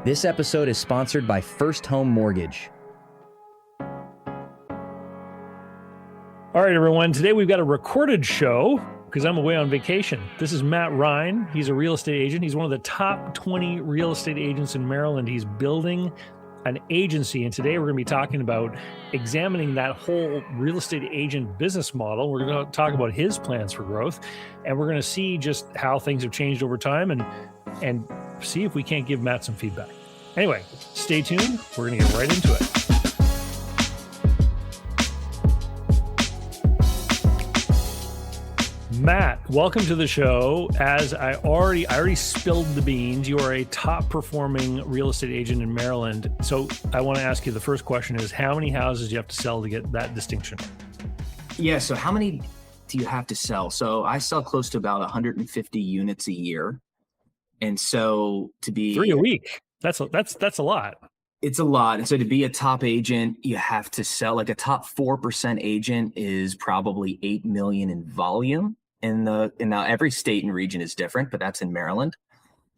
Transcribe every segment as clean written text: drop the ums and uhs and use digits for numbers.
This episode is sponsored by First Home Mortgage. All right, everyone. Today we've got a recorded show because I'm away on vacation. This is Matt Rhine. He's a real estate agent. He's one of the top 20 real estate agents in Maryland. He's building an agency. And today we're going to be talking about examining that whole real estate agent business model. We're going to talk about his plans for growth, and we're going to see just how things have changed over time and see if we can't give Matt some feedback. Anyway, stay tuned. We're going to get right into it. Matt, welcome to the show. As I already spilled the beans. You are a top performing real estate agent in Maryland. So I want to ask you, the first question is, how many houses do you have to sell to get that distinction? Yeah. So how many do you have to sell? So I sell close to about 150 units a year. And so to be 3 a week, that's a lot. It's a lot. And so to be a top agent, you have to sell, like a top 4% agent is probably 8 million in volume. And now every state and region is different, but that's in Maryland.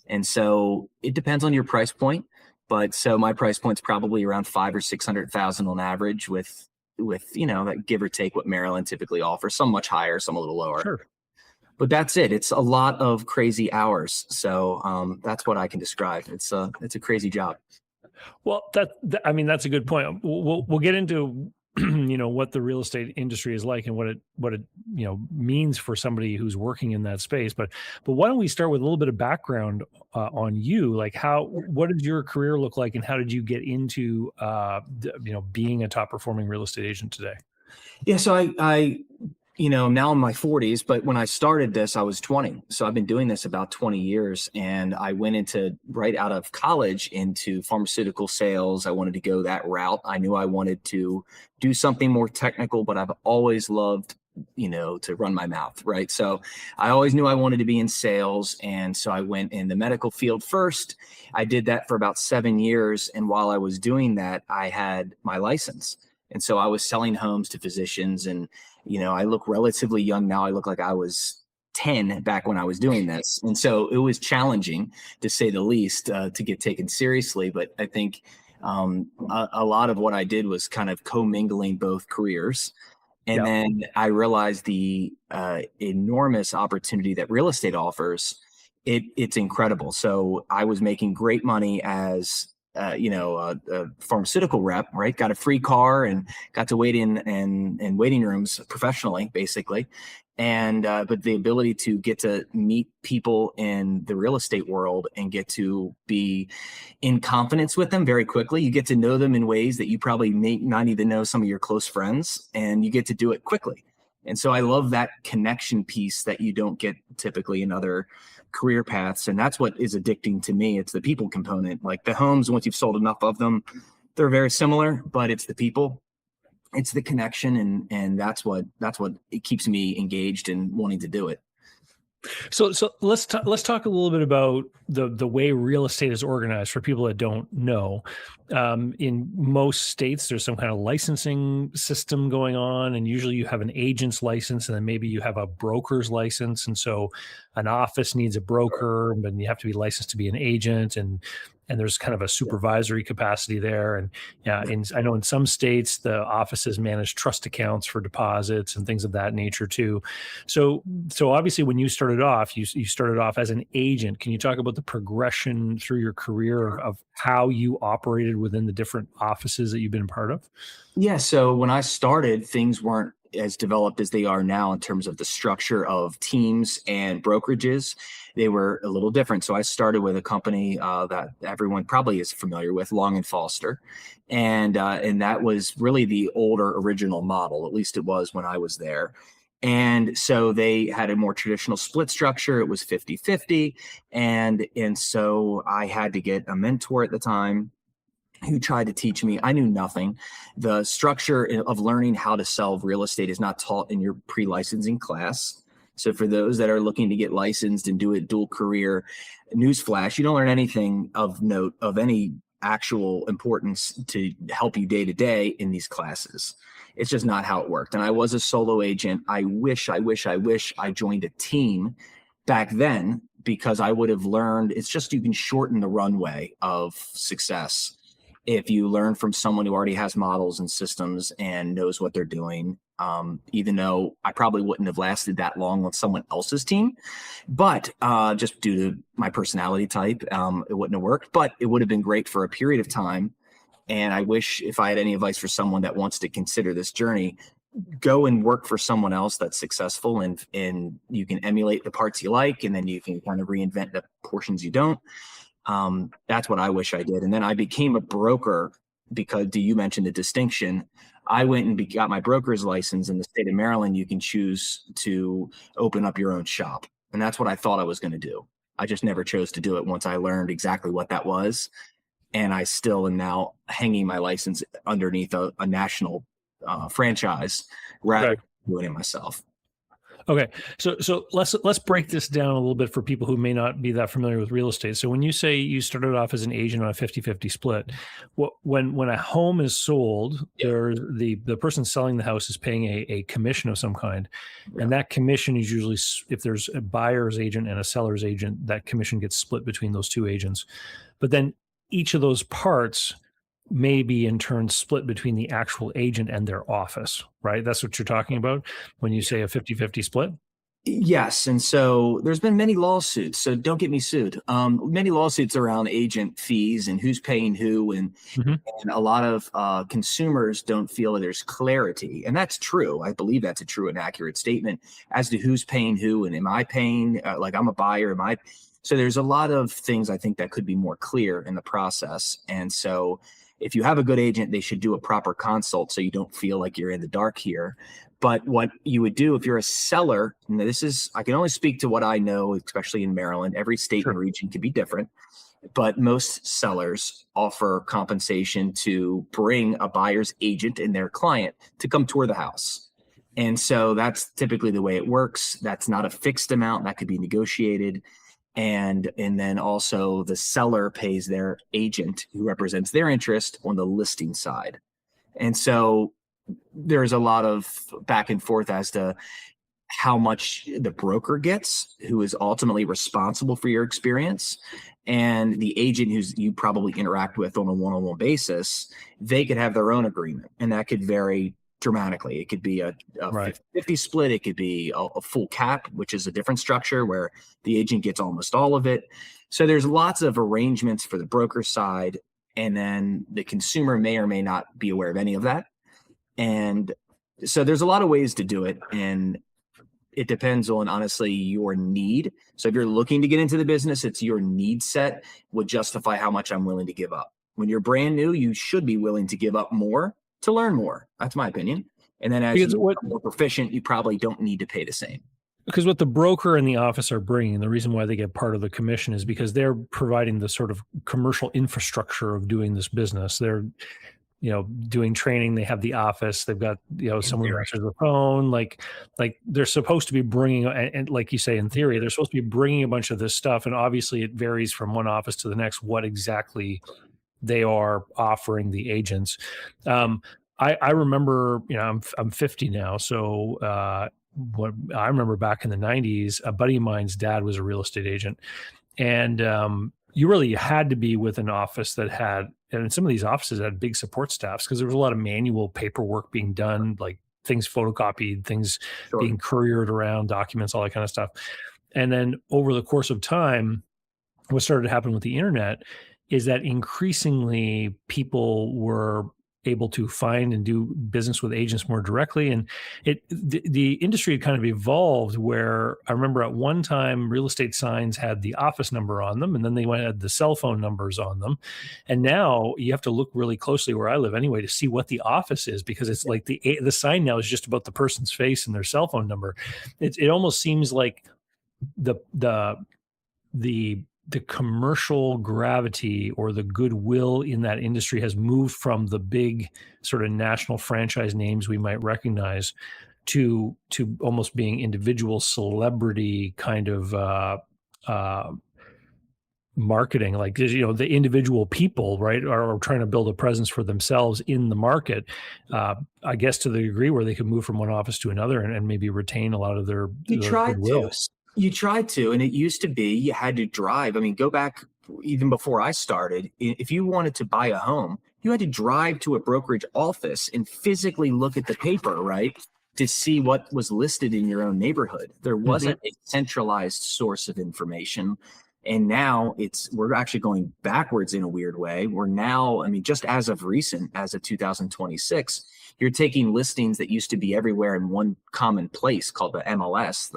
And so it depends on your price point. But so my price point's probably around 500,000 or 600,000 on average with that give or take what Maryland typically offers. Some much higher, some a little lower. Sure. But that's it. It's a lot of crazy hours. So that's what I can describe. It's a crazy job. Well, that's a good point. We'll get into what the real estate industry is like and what it means for somebody who's working in that space. But why don't we start with a little bit of background on you? Like, what did your career look like, and how did you get into being a top performing real estate agent today? Yeah, so I now in my 40s, but when I started this, I was 20. So I've been doing this about 20 years, and I went right out of college into pharmaceutical sales. I wanted to go that route. I knew I wanted to do something more technical, but I've always loved, to run my mouth, right? So I always knew I wanted to be in sales. And so I went in the medical field first. I did that for about 7 years. And while I was doing that, I had my license. And so I was selling homes to physicians, and I look relatively young now. I look like I was 10 back when I was doing this. And so it was challenging, to say the least, to get taken seriously. But I think a lot of what I did was kind of commingling both careers. And then I realized the enormous opportunity that real estate offers. It's incredible. So I was making great money as a pharmaceutical rep, right? Got a free car and got to wait in waiting rooms professionally, basically. And, but the ability to get to meet people in the real estate world and get to be in confidence with them very quickly. You get to know them in ways that you probably may not even know some of your close friends, and you get to do it quickly. And so I love that connection piece that you don't get typically in other career paths. And that's what is addicting to me. It's the people component. Like the homes, once you've sold enough of them, they're very similar, but it's the people, it's the connection. And that's what it keeps me engaged and wanting to do it. So let's talk a little bit about the way real estate is organized for people that don't know. In most states, there's some kind of licensing system going on, and usually you have an agent's license, and then maybe you have a broker's license. And so an office needs a broker, but you have to be licensed to be an agent, and there's kind of a supervisory capacity there. And I know in some states, the offices manage trust accounts for deposits and things of that nature too. So obviously when you started off, you started off as an agent. Can you talk about the progression through your career of how you operated within the different offices that you've been a part of? Yeah. So when I started, things weren't as developed as they are now in terms of the structure of teams and brokerages. They were a little different. So I started with a company that everyone probably is familiar with, Long & Foster. And that was really the older original model, at least it was when I was there. And so they had a more traditional split structure. It was 50-50. And so I had to get a mentor at the time who tried to teach me. I knew nothing. The structure of learning how to sell real estate is not taught in your pre-licensing class. So for those that are looking to get licensed and do a dual career, newsflash, you don't learn anything of note of any actual importance to help you day to day in these classes. It's just not how it worked. And I was a solo agent. I wish I joined a team back then because I would have learned, it's just, you can shorten the runway of success if you learn from someone who already has models and systems and knows what they're doing. Even though I probably wouldn't have lasted that long on someone else's team, but just due to my personality type, it wouldn't have worked, but it would have been great for a period of time. And I wish, if I had any advice for someone that wants to consider this journey, go and work for someone else that's successful, and you can emulate the parts you like, and then you can kind of reinvent the portions you don't. That's what I wish I did. And then I became a broker because, you mentioned the distinction. I went and got my broker's license. In the state of Maryland, you can choose to open up your own shop. And that's what I thought I was going to do. I just never chose to do it once I learned exactly what that was. And I still am now hanging my license underneath a national franchise rather than doing it myself. Okay, so let's break this down a little bit for people who may not be that familiar with real estate. So when you say you started off as an agent on a 50-50 split, when a home is sold, there's the person selling the house is paying a commission of some kind, and that commission is usually, if there's a buyer's agent and a seller's agent, that commission gets split between those two agents. But then each of those parts may be in turn split between the actual agent and their office, right? That's what you're talking about when you say a 50-50 split? Yes. And so there's been many lawsuits, so don't get me sued. Many lawsuits around agent fees and who's paying who. And a lot of consumers don't feel that there's clarity. And that's true. I believe that's a true and accurate statement as to who's paying who. And am I paying, like I'm a buyer, so there's a lot of things I think that could be more clear in the process. And so if you have a good agent, they should do a proper consult so you don't feel like you're in the dark here. But what you would do if you're a seller, and I can only speak to what I know, especially in Maryland. Every state and region can be different, but most sellers offer compensation to bring a buyer's agent and their client to come tour the house. And so that's typically the way it works. That's not a fixed amount. That could be negotiated. And then also the seller pays their agent who represents their interest on the listing side. And so there's a lot of back and forth as to how much the broker gets, who is ultimately responsible for your experience, and the agent who's you probably interact with on a one-on-one basis. They could have their own agreement, and that could vary dramatically. It could be a 50 split. It could be a full cap, which is a different structure where the agent gets almost all of it. So there's lots of arrangements for the broker side, and then the consumer may or may not be aware of any of that. And so there's a lot of ways to do it, and it depends on, honestly, your need. So if you're looking to get into the business, it's your need set would justify how much I'm willing to give up. When you're brand new, you should be willing to give up more to learn more. That's my opinion. And then as you become more proficient, you probably don't need to pay the same. Because what the broker and the office are bringing, the reason why they get part of the commission is because they're providing the sort of commercial infrastructure of doing this business. They're, doing training. They have the office. They've got, someone who answers the phone. Like they're supposed to be bringing, and like you say, in theory, they're supposed to be bringing a bunch of this stuff. And obviously it varies from one office to the next, what exactly they are offering the agents. I remember, I'm 50 now. So what I remember back in the 90s, a buddy of mine's dad was a real estate agent. And you really had to be with an office that had, and some of these offices had big support staffs because there was a lot of manual paperwork being done, like things photocopied, things being couriered around, documents, all that kind of stuff. And then over the course of time, what started to happen with the internet is that increasingly people were able to find and do business with agents more directly. And the industry had kind of evolved where I remember at one time real estate signs had the office number on them, and then they had the cell phone numbers on them. And now you have to look really closely where I live anyway to see what the office is, because it's like the sign now is just about the person's face and their cell phone number. It almost seems like the commercial gravity or the goodwill in that industry has moved from the big sort of national franchise names we might recognize to almost being individual celebrity kind of marketing. Like, the individual people, right, are trying to build a presence for themselves in the market, I guess to the degree where they could move from one office to another and maybe retain a lot of their goodwill. You tried to, and it used to be you had to drive. I mean, go back even before I started. If you wanted to buy a home, you had to drive to a brokerage office and physically look at the paper, right? To see what was listed in your own neighborhood. There wasn't a centralized source of information. And now we're actually going backwards in a weird way. We're now, I mean, just as of recent, as of 2026, you're taking listings that used to be everywhere in one common place called the MLS,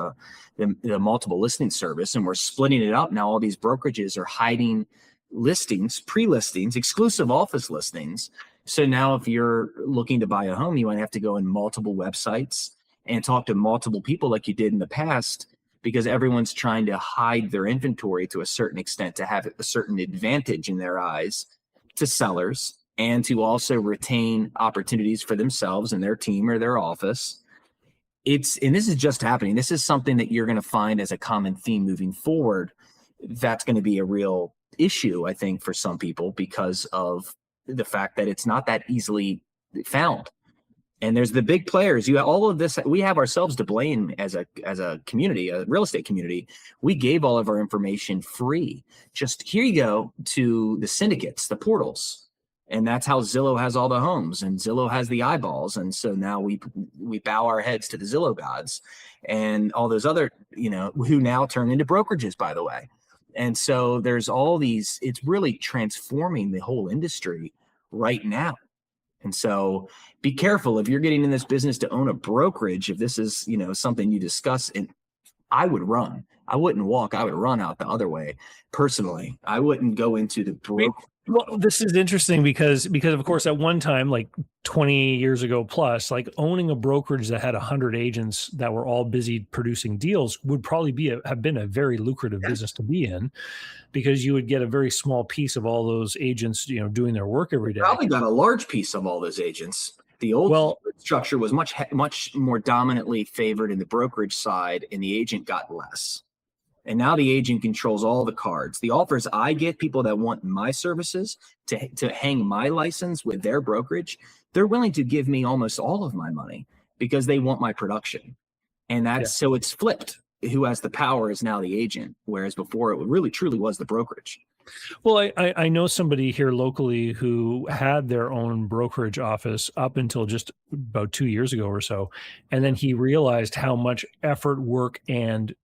the multiple listing service, and we're splitting it up. Now all these brokerages are hiding listings, pre-listings, exclusive office listings. So now if you're looking to buy a home, you might have to go in multiple websites and talk to multiple people like you did in the past, because everyone's trying to hide their inventory to a certain extent to have a certain advantage in their eyes to sellers, and to also retain opportunities for themselves and their team or their office. And this is just happening. This is something that you're going to find as a common theme moving forward. That's going to be a real issue, I think, for some people, because of the fact that it's not that easily found. And there's the big players. You have all of this. We have ourselves to blame as a community, a real estate community. We gave all of our information free. Just here you go to the syndicates, the portals. And that's how Zillow has all the homes, and Zillow has the eyeballs. And so now we bow our heads to the Zillow gods and all those other, who now turn into brokerages, by the way. And so there's all these, it's really transforming the whole industry right now. And so be careful if you're getting in this business to own a brokerage. If this is, something you discuss, and I would run. I wouldn't walk. I would run out the other way. Personally, I wouldn't go into the brokerage. Well, this is interesting because of course at one time, like 20 years ago plus, like owning a brokerage that had 100 agents that were all busy producing deals would probably have been a very lucrative business to be in, because you would get a very small piece of all those agents, doing their work every day. Probably got a large piece of all those agents. The old structure was much more dominantly favored in the brokerage side, and the agent got less. And now the agent controls all the cards. The offers I get, people that want my services to hang my license with their brokerage, they're willing to give me almost all of my money because they want my production. And so it's flipped. Who has the power is now the agent, whereas before it really truly was the brokerage. Well, I know somebody here locally who had their own brokerage office up until just about 2 years ago or so. And then he realized how much effort, work, and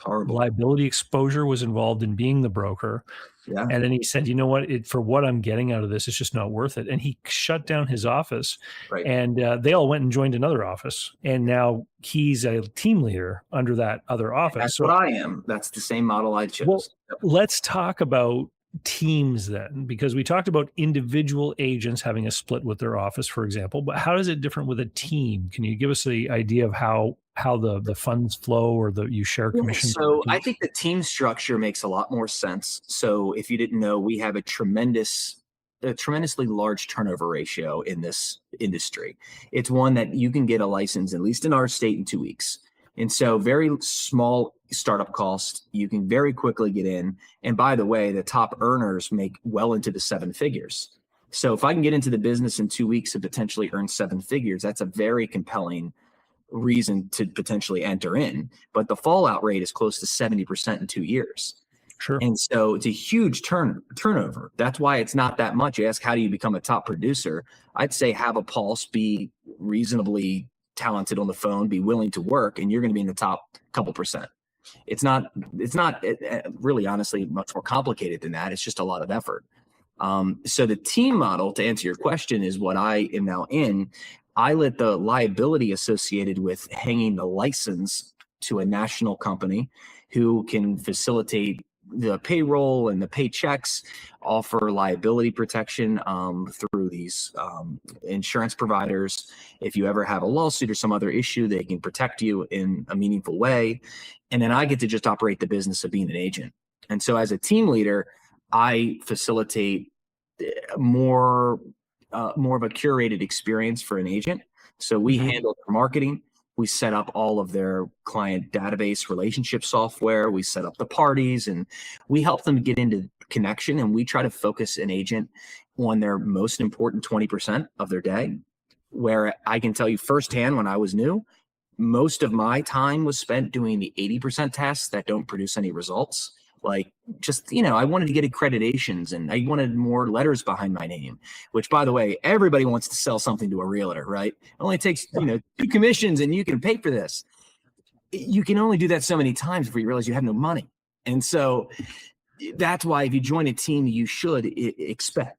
liability exposure was involved in being the broker. Yeah. And then he said, you know what, for what I'm getting out of this, it's just not worth it. And he shut down his office. Right. And they all went and joined another office. And now he's a team leader under that other office. That's what I am. That's the same model I chose. Well, let's talk about teams then, because we talked about individual agents having a split with their office, for example, but how is it different with a team? Can you give us the idea of how the funds flow, or you share commissions? So I think the team structure makes a lot more sense. So if you didn't know, we have a tremendously large turnover ratio in this industry. It's one that you can get a license, at least in our state, in 2 weeks. And so very small startup cost, you can very quickly get in. And by the way, the top earners make well into the 7 figures. So if I can get into the business in 2 weeks and potentially earn 7 figures, that's a very compelling reason to potentially enter in. But the fallout rate is close to 70% in 2 years. Sure. And so it's a huge turnover. That's why it's not that much. You ask, how do you become a top producer? I'd say have a pulse, be reasonably talented on the phone, be willing to work, and you're going to be in the top couple percent. It's not really, honestly, much more complicated than that. It's just a lot of effort. So the team model, to answer your question, is what I am now in. I let the liability associated with hanging the license to a national company who can facilitate the payroll and the paychecks, offer liability protection through these insurance providers. If you ever have a lawsuit or some other issue, they can protect you in a meaningful way. And then I get to just operate the business of being an agent. And so as a team leader, I facilitate more of a curated experience for an agent. So we handle their marketing. We set up all of their client database relationship software. We set up the parties, and we help them get into connection. And we try to focus an agent on their most important 20% of their day, where I can tell you firsthand, when I was new, Most of my time was spent doing the 80% tasks that don't produce any results. Like, just, I wanted to get accreditations and I wanted more letters behind my name, which, by the way, everybody wants to sell something to a realtor, right? It only takes, 2 commissions and you can pay for this. You can only do that so many times before you realize you have no money. And so that's why if you join a team, you should expect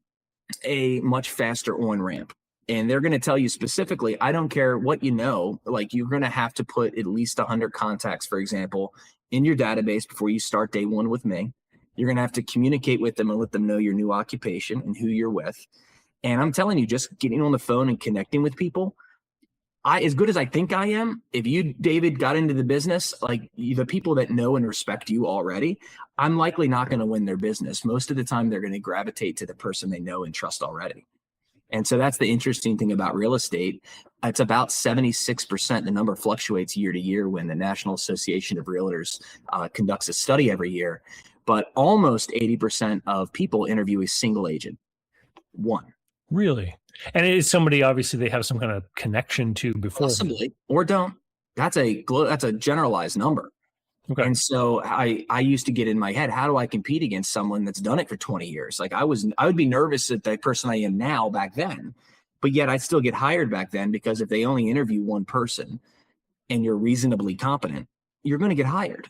a much faster on ramp. And they're going to tell you specifically, I don't care what like you're going to have to put at least 100 contacts, for example, in your database before you start day one with me. You're going to have to communicate with them and let them know your new occupation and who you're with. And I'm telling you, just getting on the phone and connecting with people, as good as I think I am, if you, David, got into the business, like the people that know and respect you already, I'm likely not going to win their business. Most of the time, they're going to gravitate to the person they know and trust already. And so that's the interesting thing about real estate. It's about 76%. The number fluctuates year to year when the National Association of Realtors conducts a study every year. But almost 80% of people interview a single agent. One. Really? And it is somebody, obviously, they have some kind of connection to before. Possibly, or don't. That's a generalized number. Okay. And so I used to get in my head, how do I compete against someone that's done it for 20 years? Like I would be nervous at the person I am now back then, but yet I'd still get hired back then, because if they only interview one person and you're reasonably competent, you're going to get hired.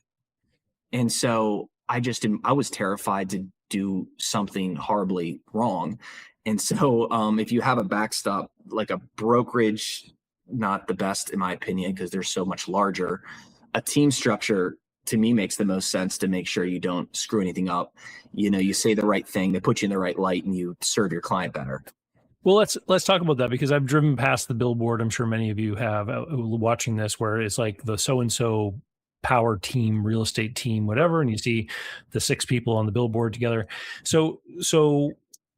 And so I was terrified to do something horribly wrong. And so if you have a backstop, like a brokerage, not the best in my opinion, because they're so much larger, a team structure to me makes the most sense to make sure you don't screw anything up. You say the right thing, they put you in the right light, and you serve your client better. Well, let's talk about that, because I've driven past the billboard. I'm sure many of you have watching this, where it's like the so-and-so power team, real estate team, whatever. And you see the 6 people on the billboard together. So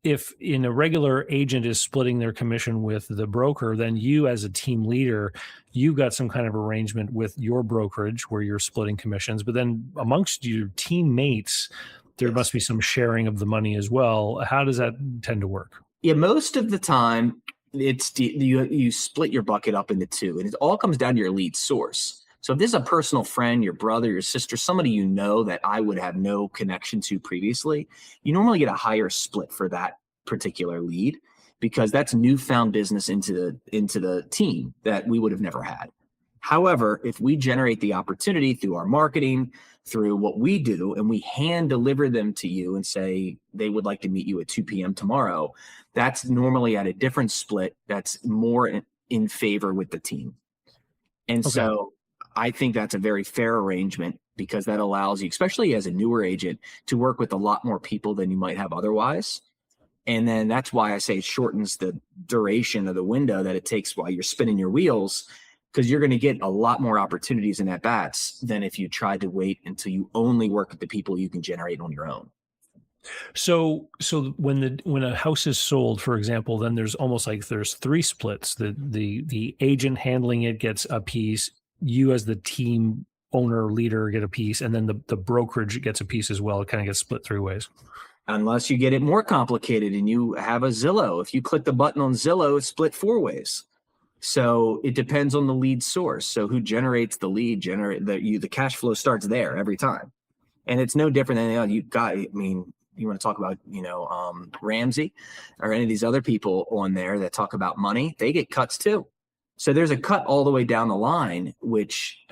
if in a regular agent is splitting their commission with the broker, then you as a team leader, you've got some kind of arrangement with your brokerage where you're splitting commissions. But then amongst your teammates, there must be some sharing of the money as well. How does that tend to work? Yeah, most of the time, it's you split your bucket up into 2, and it all comes down to your lead source. So if this is a personal friend, your brother, your sister, somebody that I would have no connection to previously, you normally get a higher split for that particular lead, because that's newfound business into the team that we would have never had. However, if we generate the opportunity through our marketing, through what we do, and we hand deliver them to you and say they would like to meet you at 2 p.m. tomorrow, that's normally at a different split that's more in favor with the team. And so I think that's a very fair arrangement, because that allows you, especially as a newer agent, to work with a lot more people than you might have otherwise. And then that's why I say it shortens the duration of the window that it takes while you're spinning your wheels, because you're going to get a lot more opportunities and at-bats than if you tried to wait until you only work with the people you can generate on your own. So when a house is sold, for example, then there's almost like there's 3 splits. The agent handling it gets a piece, you as the team owner leader get a piece, and then the brokerage gets a piece as well. It kind of gets split 3 ways. Unless you get it more complicated and you have a Zillow. If you click the button on Zillow, it's split 4 ways. So it depends on the lead source. So who generates the lead, the cash flow starts there every time. And it's no different than you want to talk about, Ramsey or any of these other people on there that talk about money, they get cuts too. So there's a cut all the way down the line, which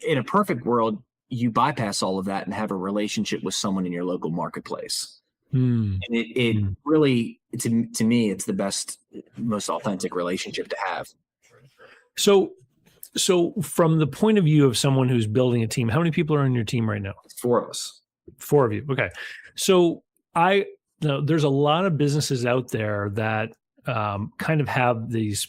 in a perfect world, you bypass all of that and have a relationship with someone in your local marketplace. And it really, to me, it's the best, most authentic relationship to have. So from the point of view of someone who's building a team, how many people are on your team right now? 4 of us. 4 of you. Okay. So there's a lot of businesses out there that kind of have these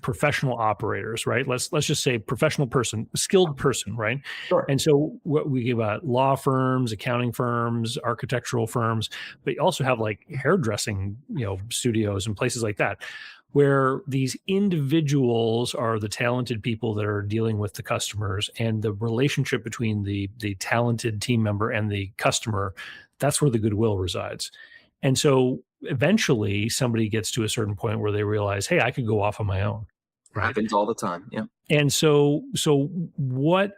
professional operators, right? Let's just say professional person, skilled person, right? Sure. And so what we give out law firms, accounting firms, architectural firms, but you also have like hairdressing, studios and places like that, where these individuals are the talented people that are dealing with the customers, and the relationship between the talented team member and the customer, that's where the goodwill resides. And so eventually somebody gets to a certain point where they realize, hey, I could go off on my own. Right. Happens all the time. Yeah. And so what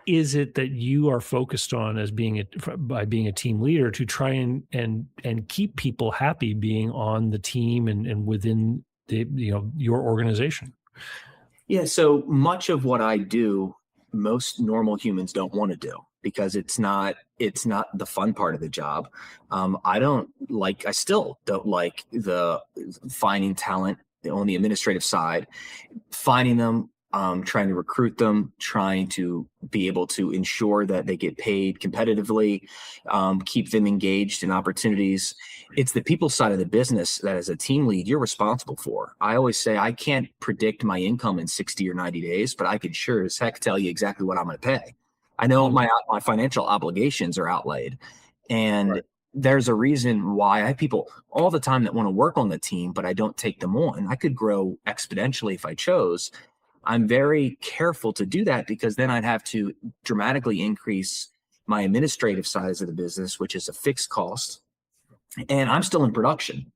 is it that you are focused on as by being a team leader to try and keep people happy being on the team and within the, your organization? Yeah. So much of what I do, most normal humans don't want to do because it's not the fun part of the job. I still don't like the finding talent on the administrative side, finding them, trying to recruit them, trying to be able to ensure that they get paid competitively, keep them engaged in opportunities. It's the people side of the business that as a team lead, you're responsible for. I always say I can't predict my income in 60 or 90 days, but I can sure as heck tell you exactly what I'm going to pay. I know my financial obligations are outlaid, and Right. there's a reason why I have people all the time that want to work on the team, but I don't take them on. I could grow exponentially if I chose. I'm very careful to do that because then I'd have to dramatically increase my administrative size of the business, which is a fixed cost. And I'm still in production.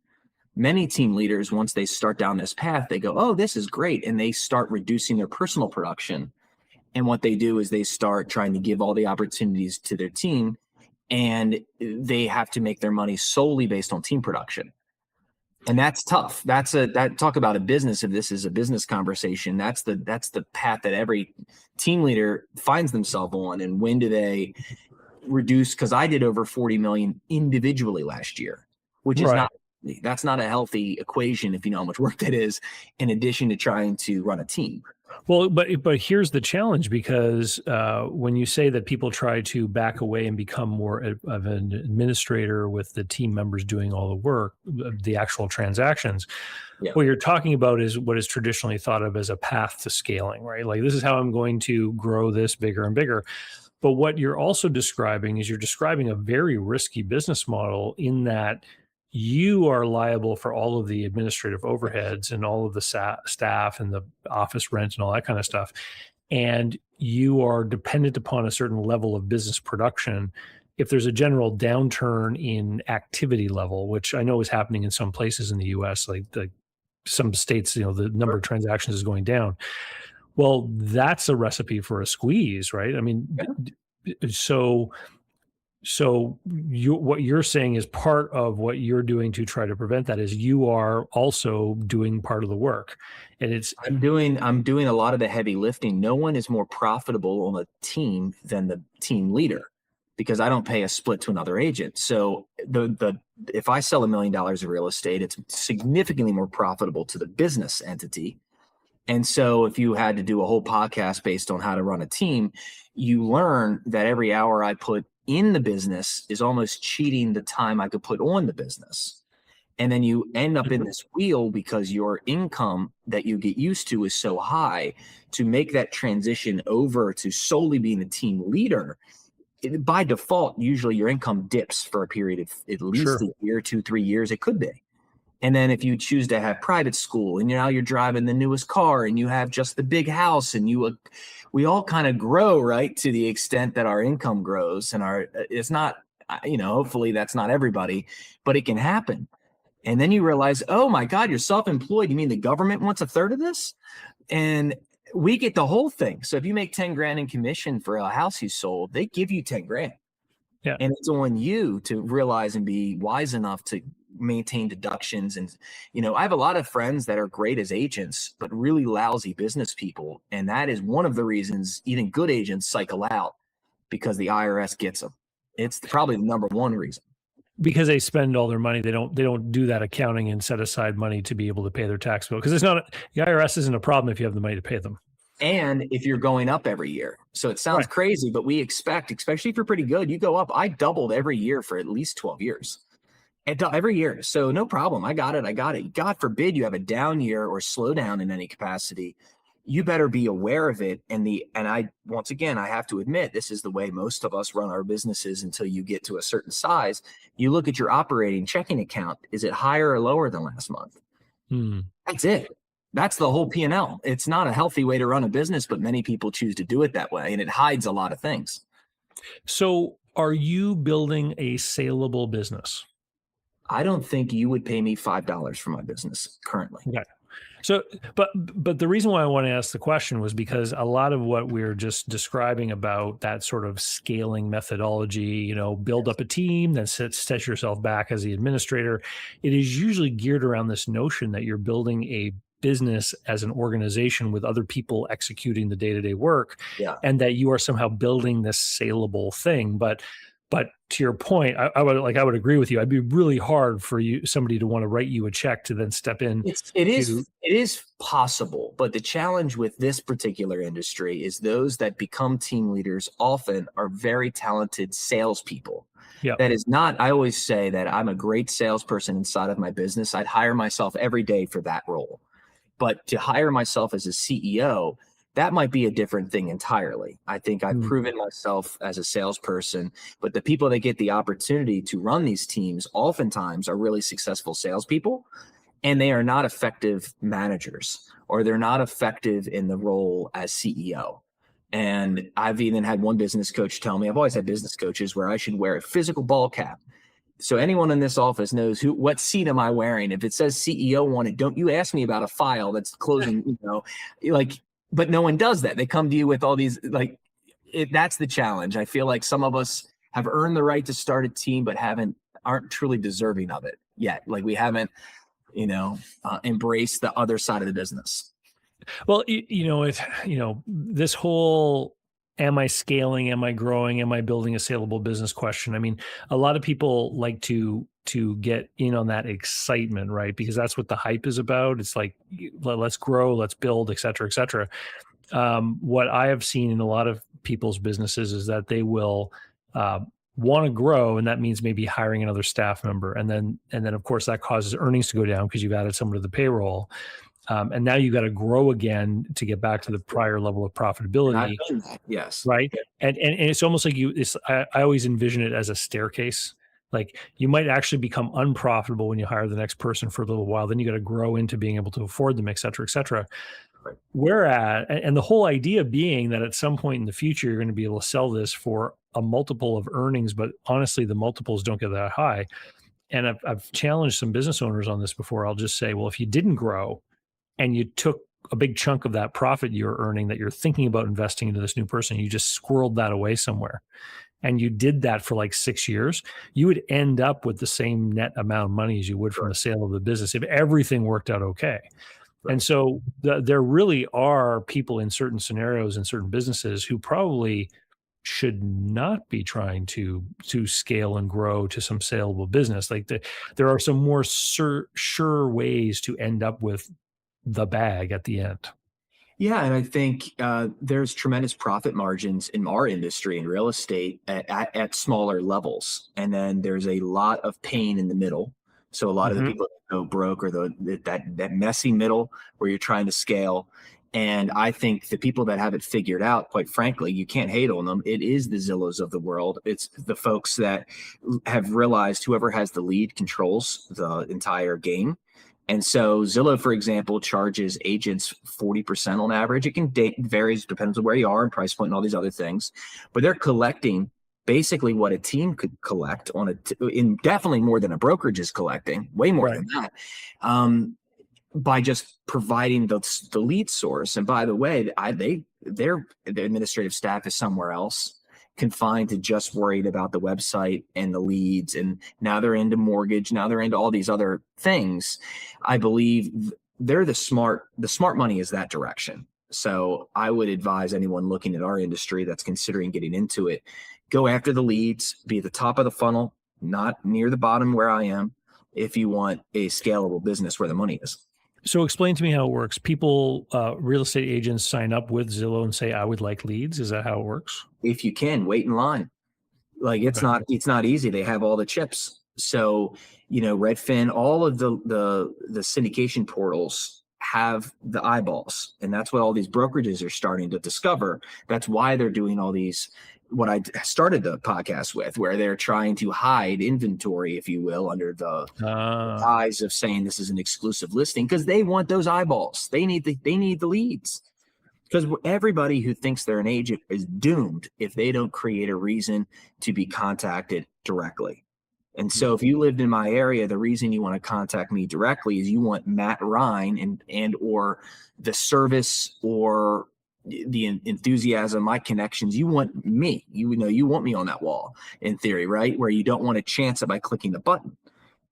Many team leaders, once they start down this path, they go, oh, this is great. And they start reducing their personal production. And what they do is they start trying to give all the opportunities to their team, and they have to make their money solely based on team production. And that's tough. That talk about a business. If this is a business conversation, that's the path that every team leader finds themselves on. And when do they reduce? Because I did over 40 million individually last year, which is that's not a healthy equation if you know how much work that is, in addition to trying to run a team. Well, but here's the challenge, because when you say that people try to back away and become more of an administrator with the team members doing all the work, the actual transactions, what you're talking about is what is traditionally thought of as a path to scaling, right? Like, this is how I'm going to grow this bigger and bigger. But what you're also describing is you're describing a very risky business model, in that you are liable for all of the administrative overheads and all of the staff and the office rent and all that kind of stuff. And you are dependent upon a certain level of business production. If there's a general downturn in activity level, which I know is happening in some places in the US, like some states, the number of transactions is going down. Well, that's a recipe for a squeeze, right? I mean, So what you're saying is part of what you're doing to try to prevent that is you are also doing part of the work. And I'm doing a lot of the heavy lifting. No one is more profitable on a team than the team leader, because I don't pay a split to another agent. So if I sell $1 million of real estate, it's significantly more profitable to the business entity. And so if you had to do a whole podcast based on how to run a team, you learn that every hour I put in the business is almost cheating the time I could put on the business. And then you end up in this wheel because your income that you get used to is so high. To make that transition over to solely being a team leader, by default, usually your income dips for a period of at least a year, 2-3 years. It could be. And then if you choose to have private school, and now you're driving the newest car, and you have just the big house, and we all kind of grow, right, to the extent that our income grows. And it's not, hopefully that's not everybody, but it can happen. And then you realize, oh my God, you're self-employed. You mean the government wants a third of this? And we get the whole thing. So if you make 10 grand in commission for a house you sold, they give you 10 grand. Yeah. And it's on you to realize and be wise enough to maintain deductions. And, I have a lot of friends that are great as agents, but really lousy business people. And that is one of the reasons even good agents cycle out, because the IRS gets them. It's probably the number one reason. Because they spend all their money. They don't do that accounting and set aside money to be able to pay their tax bill. Because the IRS isn't a problem if you have the money to pay them. And if you're going up every year. So it sounds crazy, but we expect, especially if you're pretty good, you go up. I doubled every year for at least 12 years. Every year. So no problem. I got it. God forbid you have a down year or slow down in any capacity. You better be aware of it. And once again, I have to admit, this is the way most of us run our businesses until you get to a certain size. You look at your operating checking account. Is it higher or lower than last month? That's it. That's the whole P&L. It's not a healthy way to run a business, but many people choose to do it that way, and it hides a lot of things. So are you building a saleable business? I don't think you would pay me $5 for my business currently. Okay. So, but the reason why I want to ask the question was because a lot of what we're just describing about that sort of scaling methodology, build up a team, then set yourself back as the administrator, it is usually geared around this notion that you're building a business as an organization with other people executing the day-to-day work, Yeah. and that you are somehow building this saleable thing. But to your point, I would agree with you. It'd be really hard for somebody to want to write you a check to then step in. It is possible, but the challenge with this particular industry is those that become team leaders often are very talented salespeople. Yeah. That is not. I always say that I'm a great salesperson inside of my business. I'd hire myself every day for that role, but to hire myself as a CEO, that might be a different thing entirely. I think I've proven myself as a salesperson, but the people that get the opportunity to run these teams oftentimes are really successful salespeople, and they are not effective managers, or they're not effective in the role as CEO. And I've even had one business coach tell me, I've always had business coaches where I should wear a physical ball cap. So anyone in this office knows what seat am I wearing? If it says CEO on it, don't you ask me about a file that's closing, but no one does that. They come to you with all these, that's the challenge. I feel like some of us have earned the right to start a team, but aren't truly deserving of it yet. Like we haven't, embraced the other side of the business. Well, this whole, am I scaling? Am I growing? Am I building a saleable business question? I mean, a lot of people like to get in on that excitement, right? Because that's what the hype is about. It's like, let's grow, let's build, et cetera, et cetera. What I have seen in a lot of people's businesses is that they will want to grow, and that means maybe hiring another staff member, and then of course that causes earnings to go down because you've added someone to the payroll, and now you got to grow again to get back to the prior level of profitability. Yes, right. And it's almost like I always envision it as a staircase. Like you might actually become unprofitable when you hire the next person for a little while. Then you got to grow into being able to afford them, et cetera, et cetera. Right. Whereas, and the whole idea being that at some point in the future, you're going to be able to sell this for a multiple of earnings, but honestly, the multiples don't get that high. And I've challenged some business owners on this before. I'll just say, well, if you didn't grow and you took a big chunk of that profit you're earning that you're thinking about investing into this new person, you just squirreled that away somewhere, and you did that for like 6 years, you would end up with the same net amount of money as you would from the sale of the business if everything worked out okay. And so there really are people in certain scenarios in certain businesses who probably should not be trying to scale and grow to some saleable business. Like there are some more sure ways to end up with the bag at the end. Yeah, and I think there's tremendous profit margins in our industry in real estate at smaller levels, and then there's a lot of pain in the middle. So a lot of the people that go broke, or that messy middle where you're trying to scale. And I think the people that have it figured out, quite frankly, you can't hate on them. It is the Zillows of the world. It's the folks that have realized whoever has the lead controls the entire game. And so Zillow, for example, charges agents 40% on average. It can varies, depends on where you are and price point and all these other things. But they're collecting basically what a team could collect in definitely more than a brokerage is collecting, way more than that, by just providing the lead source. And by the way, their administrative staff is somewhere else, confined to just worried about the website and the leads. And now they're into mortgage. Now they're into all these other things. I believe they're the smart money is that direction. So I would advise anyone looking at our industry that's considering getting into it, go after the leads, be at the top of the funnel, not near the bottom where I am, if you want a scalable business where the money is. So explain to me how it works. People, real estate agents sign up with Zillow and say, I would like leads. Is that how it works? If you can, wait in line. Like it's not easy. They have all the chips. So, Redfin, all of the syndication portals have the eyeballs. And that's what all these brokerages are starting to discover. That's why they're doing all these, what I started the podcast with, where they're trying to hide inventory, if you will, under the guise of saying this is an exclusive listing, because they want those eyeballs. They need the leads. Because everybody who thinks they're an agent is doomed if they don't create a reason to be contacted directly. And so if you lived in my area, the reason you want to contact me directly is you want Matt Rhine and or the service or the enthusiasm, my connections. You want me. You want me on that wall in theory, right? Where you don't want to chance it by clicking the button.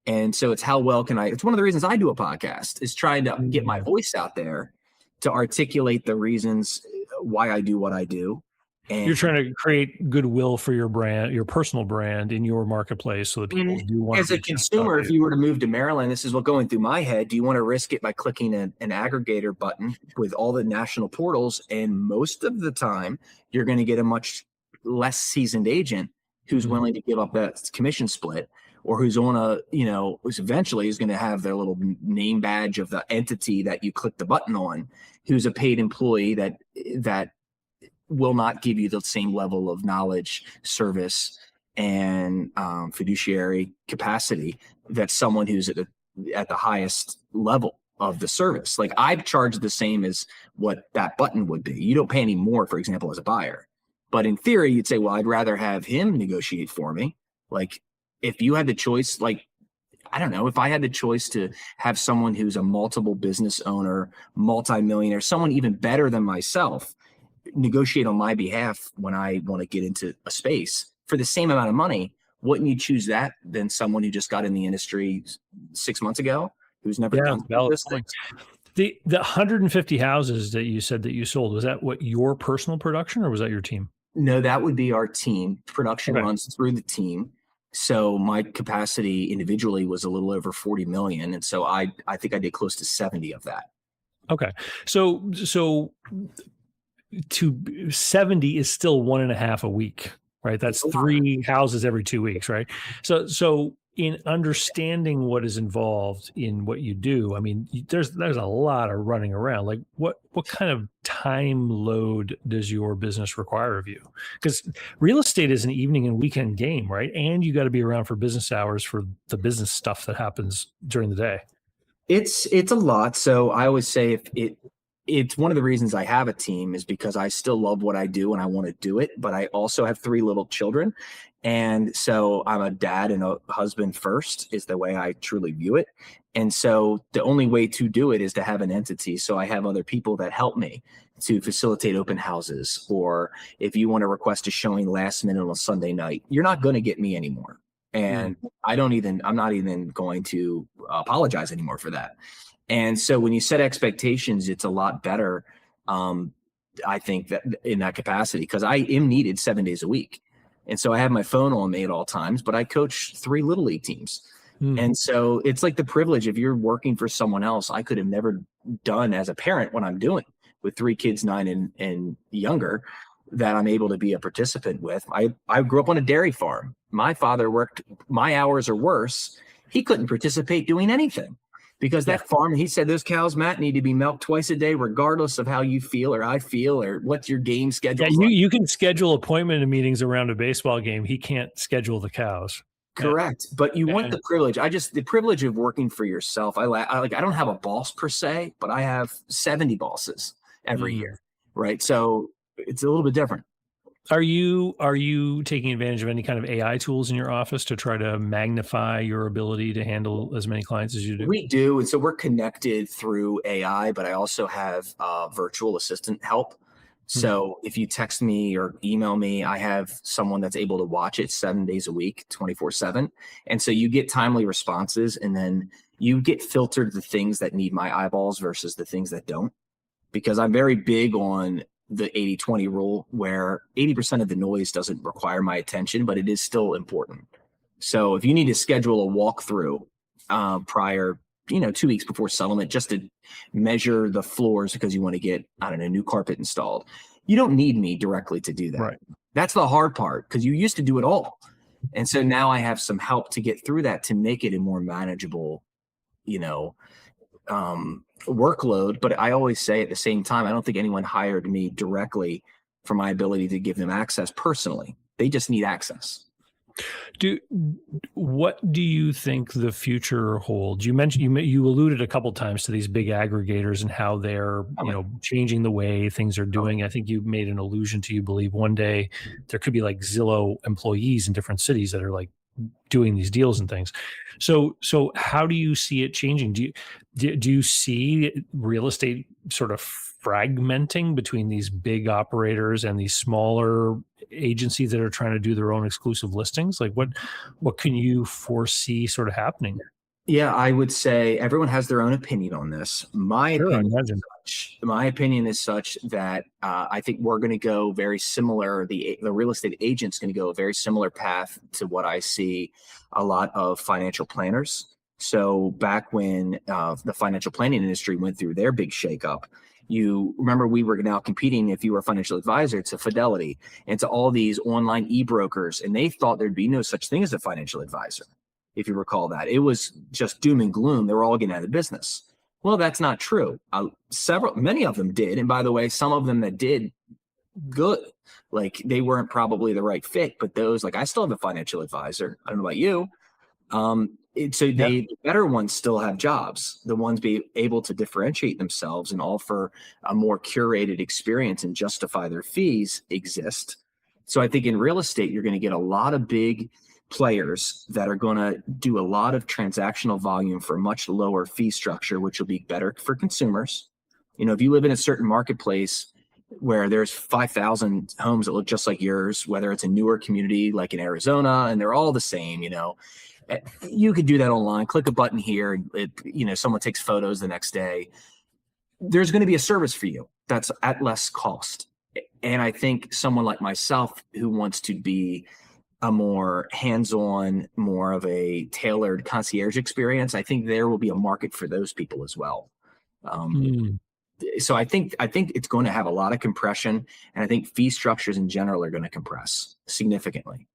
And so it's how well can I, it's one of the reasons I do a podcast, is trying to get my voice out there to articulate the reasons why I do what I do. And you're trying to create goodwill for your brand, your personal brand in your marketplace, so that people do want. As a consumer, if you were to move to Maryland, this is what going through my head. Do you want to risk it by clicking an aggregator button with all the national portals? And most of the time, you're going to get a much less seasoned agent who's willing to give up that commission split, or who's on a, who's eventually is going to have their little name badge of the entity that you click the button on, who's a paid employee that will not give you the same level of knowledge, service, and fiduciary capacity that someone who's at the highest level of the service. Like, I've charged the same as what that button would be. You don't pay any more, for example, as a buyer. But in theory, you'd say, well, I'd rather have him negotiate for me. Like, if you had the choice, like, I don't know, if I had the choice to have someone who's a multiple business owner, multimillionaire, someone even better than myself, negotiate on my behalf when I want to get into a space for the same amount of money, wouldn't you choose that than someone who just got in the industry 6 months ago, who's never done this thing? The 150 houses that you said that you sold, was that what, your personal production, or was that your team? No, that would be our team. Production runs through the team. So my capacity individually was a little over 40 million. And so I think I did close to 70 of that. So to 70 is still 1.5 a week, right? That's 3 houses every 2 weeks, right? So in understanding what is involved in what you do, I mean, there's a lot of running around. Like, what kind of time load does your business require of you? Because real estate is an evening and weekend game, right? And you got to be around for business hours for the business stuff that happens during the day. It's a lot. So I always say it's one of the reasons I have a team is because I still love what I do and I want to do it, but I also have 3 little children. And so I'm a dad and a husband first is the way I truly view it. And so the only way to do it is to have an entity. So I have other people that help me to facilitate open houses, or if you want to request a showing last minute on a Sunday night, you're not going to get me anymore. And I'm not even going to apologize anymore for that. And so when you set expectations, it's a lot better, I think, that in that capacity, because I am needed 7 days a week. And so I have my phone on me at all times, but I coach 3 little league teams. And so it's like the privilege, if you're working for someone else, I could have never done as a parent what I'm doing with 3 kids, 9 and younger, that I'm able to be a participant with. I grew up on a dairy farm. My father worked my hours or worse. He couldn't participate doing anything. Because that farm, he said, those cows, Matt, need to be milked twice a day, regardless of how you feel or I feel or what's your game schedule. Yeah, you can schedule appointment meetings around a baseball game. He can't schedule the cows. Correct. But you want the privilege. The privilege of working for yourself. I don't have a boss per se, but I have 70 bosses every year. Right. So it's a little bit different. Are you taking advantage of any kind of AI tools in your office to try to magnify your ability to handle as many clients as you do? We do. And so we're connected through AI, but I also have virtual assistant help. So if you text me or email me, I have someone that's able to watch it 7 days a week, 24/7. And so you get timely responses, and then you get filtered the things that need my eyeballs versus the things that don't. Because I'm very big on the 80-20 rule, where 80% of the noise doesn't require my attention, but it is still important. So if you need to schedule a walkthrough prior, 2 weeks before settlement, just to measure the floors because you want to get, new carpet installed, you don't need me directly to do that. Right. That's the hard part, because you used to do it all. And so now I have some help to get through that to make it a more manageable, workload. But I always say at the same time, I don't think anyone hired me directly for my ability to give them access personally. They just need access. What do you think the future holds? You mentioned, you alluded a couple times to these big aggregators and how they're, changing the way things are doing. I think you made an allusion to, you believe one day there could be like Zillow employees in different cities that are like doing these deals and things. So how do you see it changing? Do you see real estate sort of fragmenting between these big operators and these smaller agencies that are trying to do their own exclusive listings? Like what can you foresee sort of happening? Yeah, I would say everyone has their own opinion on this. Sure, I imagine. My opinion is such that I think we're going to go very similar. The real estate agent's going to go a very similar path to what I see a lot of financial planners. So back when the financial planning industry went through their big shakeup, you remember we were now competing, if you were a financial advisor, to Fidelity and to all these online e-brokers, and they thought there'd be no such thing as a financial advisor. If you recall that, it was just doom and gloom. They were all getting out of business. Well, that's not true. Many of them did. And by the way, some of them that did good, like they weren't probably the right fit, but those, like I still have a financial advisor. I don't know about you. The better ones still have jobs. The ones be able to differentiate themselves and offer a more curated experience and justify their fees exist. So I think in real estate, you're going to get a lot of big players that are going to do a lot of transactional volume for a much lower fee structure, which will be better for consumers. You know, if you live in a certain marketplace where there's 5,000 homes that look just like yours, whether it's a newer community like in Arizona, and they're all the same, you know, you could do that online, click a button here, someone takes photos the next day. There's going to be a service for you that's at less cost. And I think someone like myself who wants to be a more hands-on, more of a tailored concierge experience, I think there will be a market for those people as well. So I think it's going to have a lot of compression, and I think fee structures in general are going to compress significantly.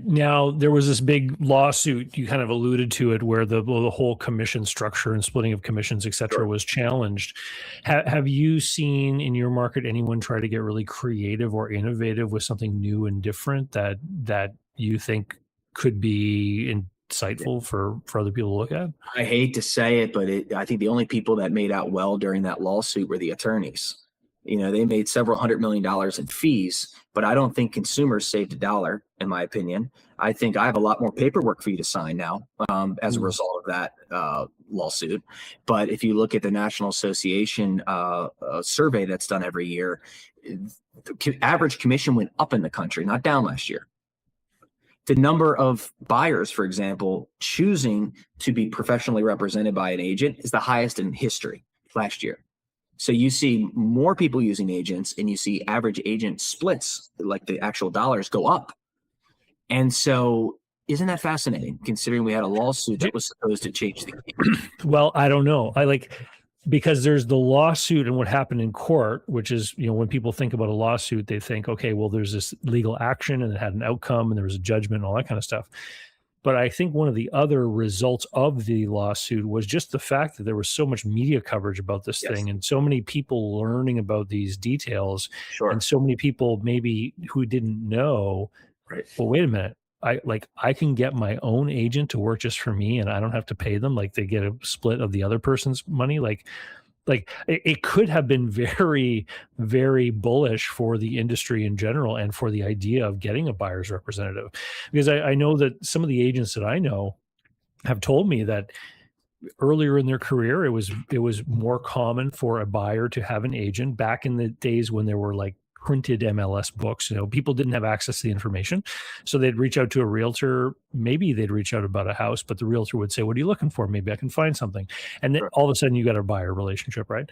Now, there was this big lawsuit, you kind of alluded to it, where the whole commission structure and splitting of commissions, et cetera, was challenged. Have you seen in your market anyone try to get really creative or innovative with something new and different that you think could be insightful for other people to look at? I hate to say it, but I think the only people that made out well during that lawsuit were the attorneys. You know, they made several $100 million in fees, but I don't think consumers saved a dollar, in my opinion. I think I have a lot more paperwork for you to sign now as a result of that lawsuit. But if you look at the National Association survey that's done every year, the average commission went up in the country, not down last year. The number of buyers, for example, choosing to be professionally represented by an agent is the highest in history last year. So you see more people using agents, and you see average agent splits, like the actual dollars, go up. And so isn't that fascinating, considering we had a lawsuit that was supposed to change the game? Well, I don't know. Because there's the lawsuit and what happened in court, which is, when people think about a lawsuit, they think, okay, well, there's this legal action and it had an outcome and there was a judgment and all that kind of stuff. But I think one of the other results of the lawsuit was just the fact that there was so much media coverage about this thing, and so many people learning about these details, and so many people maybe who didn't know, well, wait a minute, I can get my own agent to work just for me and I don't have to pay them. Like they get a split of the other person's money. Like it could have been very, very bullish for the industry in general and for the idea of getting a buyer's representative. Because I know that some of the agents that I know have told me that earlier in their career, it was more common for a buyer to have an agent back in the days when there were like printed MLS books. People didn't have access to the information. So they'd reach out to a realtor. Maybe they'd reach out about a house, but the realtor would say, what are you looking for? Maybe I can find something. And then all of a sudden you got a buyer relationship, right?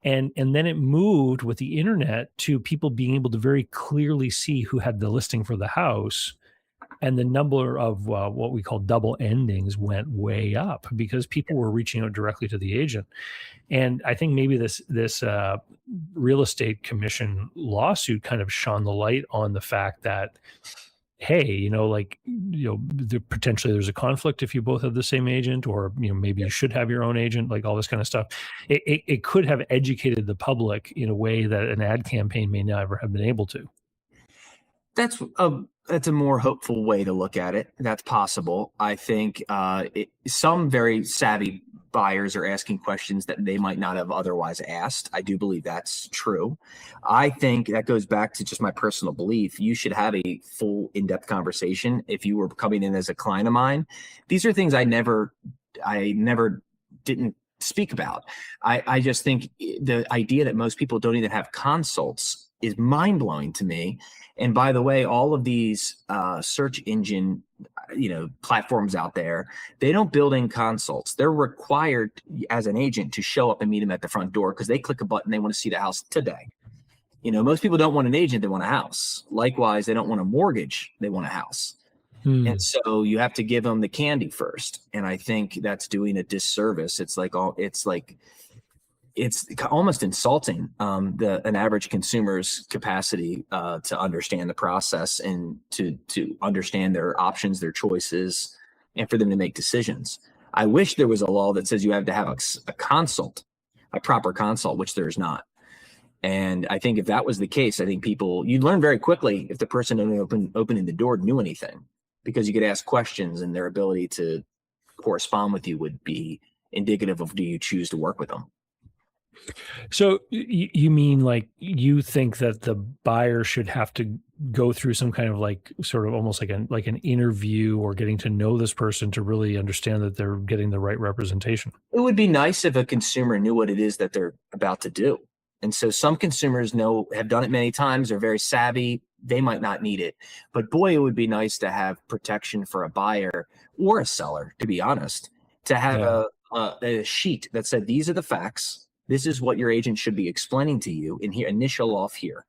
And then it moved with the internet to people being able to very clearly see who had the listing for the house. And the number of what we call double endings went way up because people were reaching out directly to the agent. And I think maybe this real estate commission lawsuit kind of shone the light on the fact that, hey, potentially there's a conflict if you both have the same agent, or maybe you should have your own agent, like all this kind of stuff. It could have educated the public in a way that an ad campaign may never have been able to. That's a more hopeful way to look at it. That's possible. I think some very savvy buyers are asking questions that they might not have otherwise asked. I do believe that's true. I think that goes back to just my personal belief. You should have a full in-depth conversation. If you were coming in as a client of mine, these are things I never didn't speak about. I just think the idea that most people don't even have consults is mind-blowing to me. And by the way, all of these search engine platforms out there, they don't build in consults. They're required as an agent to show up and meet them at the front door because they click a button, they want to see the house today. Most people don't want an agent, they want a house. Likewise, they don't want a mortgage, they want a house. And so you have to give them the candy first. And I think that's doing a disservice. It's almost insulting an average consumer's capacity to understand the process and to understand their options, their choices, and for them to make decisions. I wish there was a law that says you have to have a consult, a proper consult, which there's not. And I think if that was the case, I think you'd learn very quickly if the person opening the door knew anything, because you could ask questions and their ability to correspond with you would be indicative of do you choose to work with them. So you mean like you think that the buyer should have to go through some kind of sort of almost like an interview or getting to know this person to really understand that they're getting the right representation? It would be nice if a consumer knew what it is that they're about to do. And so some consumers have done it many times, they're very savvy, they might not need it. But boy, it would be nice to have protection for a buyer or a seller, to be honest, to have a sheet that said, these are the facts. This is what your agent should be explaining to you in here, initial off here.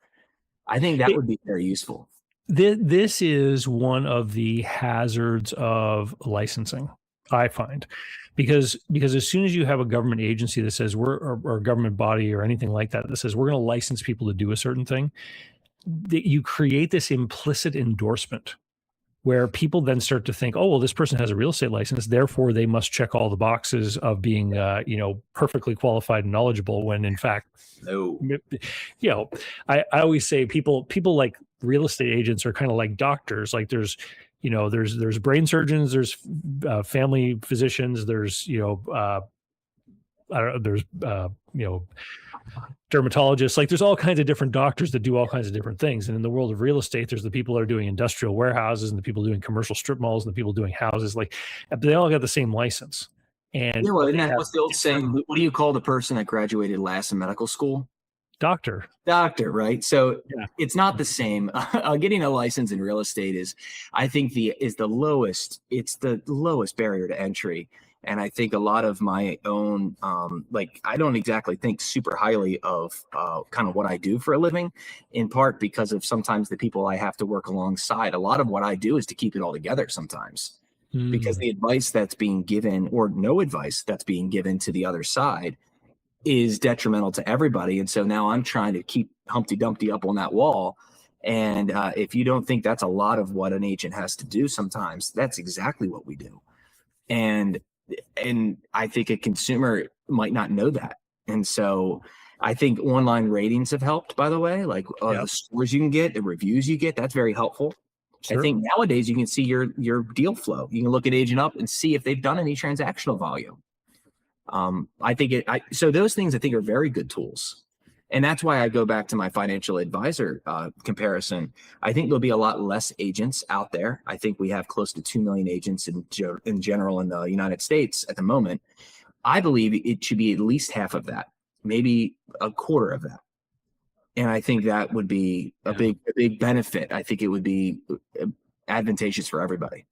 I think that would be very useful. This is one of the hazards of licensing, I find, because as soon as you have a government agency that says or a government body or anything like that says we're going to license people to do a certain thing, you create this implicit endorsement where people then start to think, oh, well, this person has a real estate license, therefore they must check all the boxes of being, perfectly qualified and knowledgeable. When in fact, no. I always say people like real estate agents are kind of like doctors. Like there's brain surgeons, there's family physicians, there's dermatologists. Like there's all kinds of different doctors that do all kinds of different things. And in the world of real estate, there's the people that are doing industrial warehouses and the people doing commercial strip malls and the people doing houses. Like they all got the same license. And what's the old saying? What do you call the person that graduated last in medical school? Doctor, right? So It's not the same. Getting a license in real estate is the lowest. It's the lowest barrier to entry. And I think a lot of my own, I don't exactly think super highly of kind of what I do for a living, in part because of sometimes the people I have to work alongside. A lot of what I do is to keep it all together sometimes, because the advice that's being given or no advice that's being given to the other side is detrimental to everybody. And so now I'm trying to keep Humpty Dumpty up on that wall. And if you don't think that's a lot of what an agent has to do sometimes, that's exactly what we do. And I think a consumer might not know that. And so I think online ratings have helped, by the way, the scores you can get, the reviews you get, that's very helpful. Sure. I think nowadays you can see your deal flow. You can look at Agent Up and see if they've done any transactional volume. So those things I think are very good tools. And that's why I go back to my financial advisor comparison. I think there'll be a lot less agents out there. I think we have close to 2 million agents in general in the United States at the moment. I believe it should be at least half of that, maybe a quarter of that. And I think that would be a big benefit. I think it would be advantageous for everybody.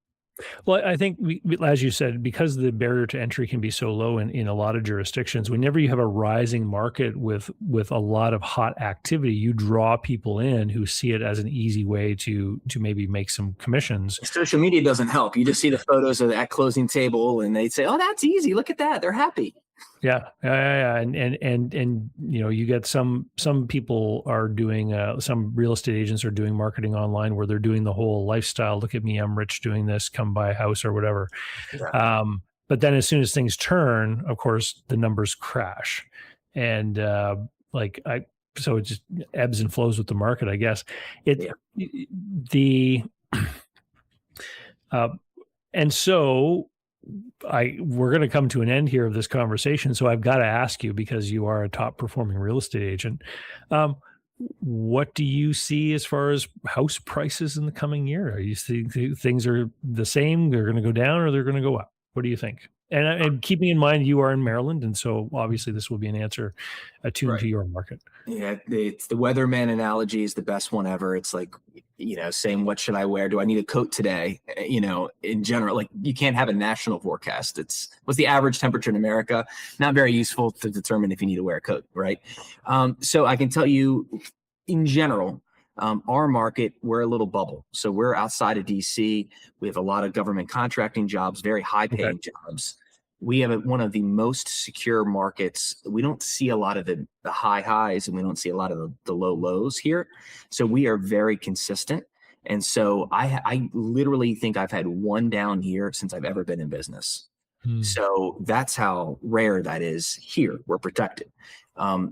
Well, I think, as you said, because the barrier to entry can be so low in a lot of jurisdictions, whenever you have a rising market with a lot of hot activity, you draw people in who see it as an easy way to maybe make some commissions. Social media doesn't help. You just see the photos of that closing table and they say, oh, that's easy. Look at that. They're happy. Yeah. And you get some people are doing, some real estate agents are doing marketing online where they're doing the whole lifestyle. Look at me, I'm rich doing this, come buy a house or whatever. Yeah. But then as soon as things turn, of course, the numbers crash. And so it just ebbs and flows with the market, I guess. And so we're going to come to an end here of this conversation. So I've got to ask you, because you are a top performing real estate agent. What do you see as far as house prices in the coming year? Are you seeing things are the same? They're going to go down, or they're going to go up? What do you think? And keeping in mind you are in Maryland, and so obviously this will be an answer attuned to your market. Yeah, it's the weatherman analogy is the best one ever. It's like, saying, what should I wear? Do I need a coat today? In general, like, you can't have a national forecast. What's the average temperature in America? Not very useful to determine if you need to wear a coat, right? So I can tell you, in general, our market, we're a little bubble. So we're outside of DC. We have a lot of government contracting jobs, very high paying jobs. We have one of the most secure markets. We don't see a lot of the high highs, and we don't see a lot of the low lows here. So we are very consistent. And so I literally think I've had one down year since I've ever been in business. So that's how rare that is here. We're protected.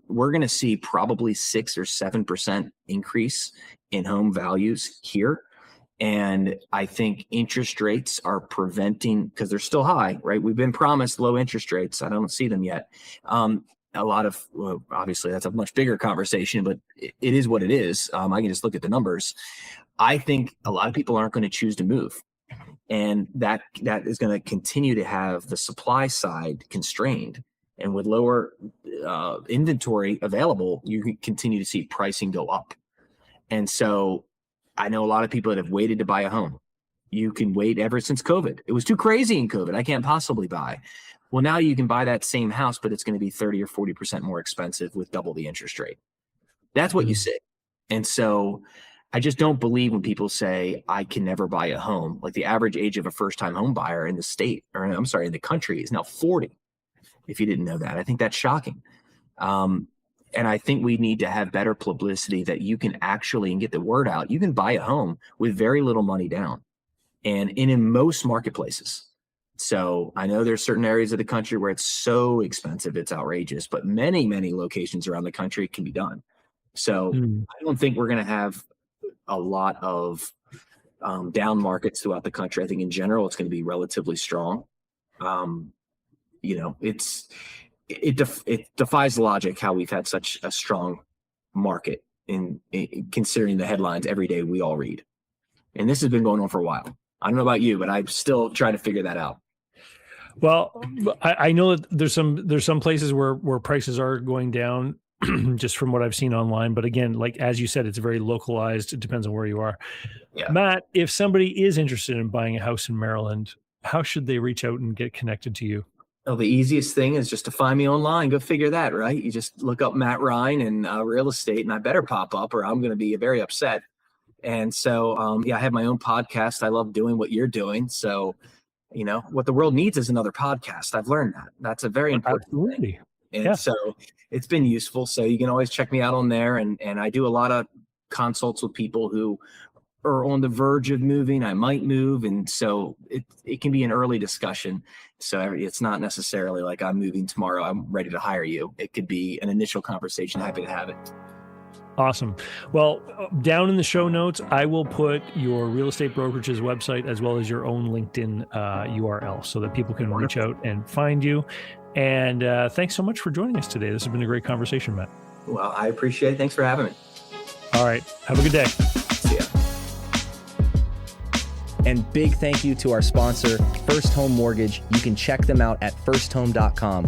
We're going to see probably 6 or 7% increase in home values here. And I think interest rates are preventing, because they're still high, right? We've been promised low interest rates. I don't see them yet. Obviously that's a much bigger conversation, but it is what it is. I can just look at the numbers. I think a lot of people aren't going to choose to move. And that is going to continue to have the supply side constrained. And with lower inventory available, you can continue to see pricing go up. And so I know a lot of people that have waited to buy a home. You can wait ever since COVID. It was too crazy in COVID. I can't possibly buy. Well, now you can buy that same house, but it's going to be 30 or 40% more expensive with double the interest rate. That's what you see. And so I just don't believe when people say I can never buy a home. Like, the average age of a first-time home buyer in the state, or I'm sorry, in the country, is now 40. If you didn't know that, I think that's shocking. And I think we need to have better publicity that you can actually, and get the word out, you can buy a home with very little money down, and in most marketplaces. So I know there's certain areas of the country where it's so expensive, it's outrageous, but many, many locations around the country it can be done. So I don't think we're going to have a lot of down markets throughout the country. I think in general, it's going to be relatively strong. It defies logic how we've had such a strong market in considering the headlines every day we all read. And this has been going on for a while. I don't know about you, but I'm still trying to figure that out. Well, I know that there's some places where prices are going down just from what I've seen online. But again, like, as you said, it's very localized. It depends on where you are. Yeah. Matt, if somebody is interested in buying a house in Maryland, how should they reach out and get connected to you? Well, the easiest thing is just to find me online. Go figure that, right? You just look up Matt Rhine and real estate, and I better pop up or I'm going to be very upset. And so, I have my own podcast. I love doing what you're doing. So, what the world needs is another podcast. I've learned that. That's a very important thing. And so it's been useful. So you can always check me out on there. And I do a lot of consults with people who are on the verge of moving. I might move. And so it can be an early discussion. So it's not necessarily like I'm moving tomorrow, I'm ready to hire you. It could be an initial conversation. Happy to have it. Awesome. Well, down in the show notes, I will put your real estate brokerage's website as well as your own LinkedIn URL so that people can reach out and find you. And thanks so much for joining us today. This has been a great conversation, Matt. Well, I appreciate it. Thanks for having me. All right. Have a good day. See ya. And big thank you to our sponsor, First Home Mortgage. You can check them out at firsthome.com.